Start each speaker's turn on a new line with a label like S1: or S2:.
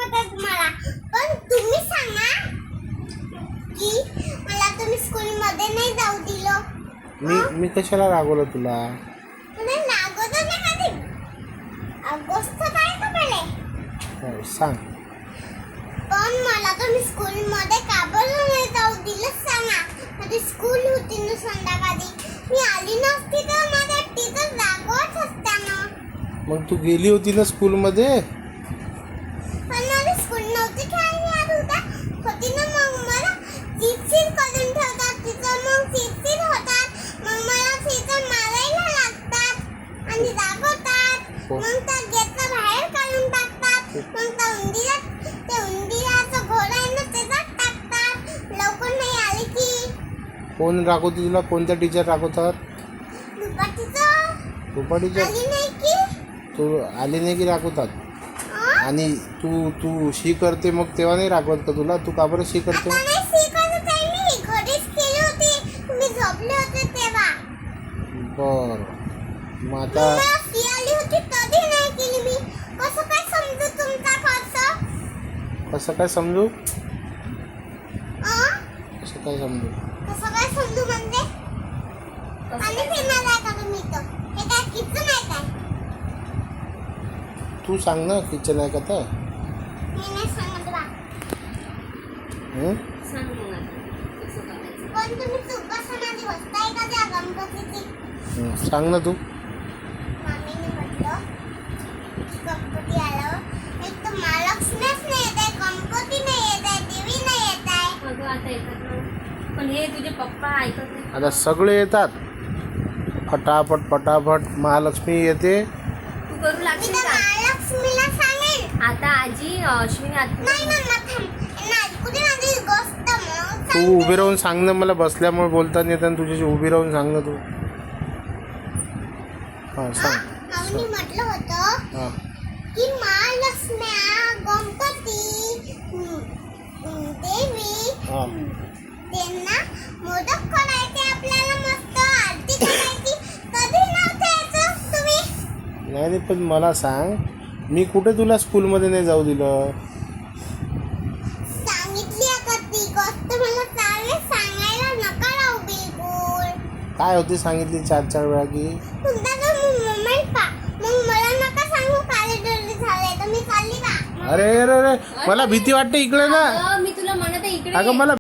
S1: वाटत मला, पण तुम्ही सांगा की मला तुम्ही स्कूलमध्ये नाही जाऊ दिलं.
S2: मी कशाला रागवलं तुला?
S1: मला लागत नाही कधी. गोष्ट काय का पहिले
S2: सांग.
S1: पण मला तुम्ही स्कूलमध्ये का बरं नाही जाऊ दिलं सांगा. माझी स्कूल होती ना संध्याकाळी, मी आली नसती तर माझ्या टीचर रागवत असत्या ना.
S2: मग तू गेली होती ना स्कूलमध्ये?
S1: पण माझी स्कूल नव्हती खेळायला याद होता होती ना. मग मला चिडचिड करून ठेवतात तिथं, मग चिडचिड होतात, मग मला तिथं मारायला लागतात आणि रागवतात. मग त्या गेटला बाहेर काढून टाकतात. मग त्या उंदीराचं घोडा आहे ना त्याच्यात टाकतात. लवकर नाही आली की.
S2: कोण रागवते तुला? कोणत्या टीचर रागवतात? रुपा टीचर
S1: आली नाही की.
S2: तू आली नाही की रागवतात? आणि तू शी करते मग तेव्हा नाही रागवत का तुला? तू का बरं शी करते?
S1: आता नाही शिकत आहे मी, घरीच केली होती, तुम्ही झोपले होते तेव्हा.
S2: बरं, मग आता
S1: मला शी आली होती तरी नाही केली मी. कसं काय समजू तुमचा खर्च?
S2: कसं काय समजू?
S1: अं?
S2: कसं काय समजू?
S1: कसं काय समजू म्हणजे? आणि फिरणार आहे का तुम्ही इथं? हे काय किचन आहे काय?
S2: तू सांग ना, किचन आहे का तर?
S1: मी नाही सांगत बा.
S2: हं?
S1: पण तुम्ही सुखासनाची बसताय का त्या गणपतीची?
S2: सांग ना तू.
S1: मामीने म्हटलं गणपती आलं, एक तर महालक्ष्मीच नाही येत आहे, गणपती नाही येत आहे, देवी नाही येत आहे.
S3: अगं आता येतात ना, पण हे तुझे पप्पा ऐकत नाही.
S2: आता सगळे येतात. फटाफट महालक्ष्मी येते.
S3: तू करू
S1: मी
S3: लागशील
S1: तर
S3: का?
S1: महालक्ष्मीला सांगेन.
S3: आता आजी अश्विनी
S1: नाही ना थांब. कुठे माझी गोष्ट मग
S2: तू उभी राहून सांग ना, मला बसल्यामुळे बोलता नाही येत आणि तुझ्याशी उभी राहून सांग ना तू. हां सांग.
S1: मामीने म्हटलं होतं
S2: हां
S1: की महालक्ष्म्या, गणपती, देवी
S2: हां
S1: त्यांना मोदक करायचे, आपल्याला मस्त आरती करायची. कधी नव्हते यायचं तुम्ही.
S2: नाही पण मला सांग, मी कुठे तुला स्कूलमध्ये नाही जाऊ दिलं?
S1: सांगितली आता ती गोष्ट मला चालले सांगायला नका राहू बिलकुल.
S2: काय होते सांगितली 4 वेळा की?
S1: तुमचा तर मोमेंट पा, मग मला नका सांगू कॉरिडॉर झाले तर मी चालली बा.
S2: अरे मला भीती वाटते इकडे ना.
S3: अगं, मी तुला म्हणत आहे इकडे
S2: अगं
S3: ये.
S2: मला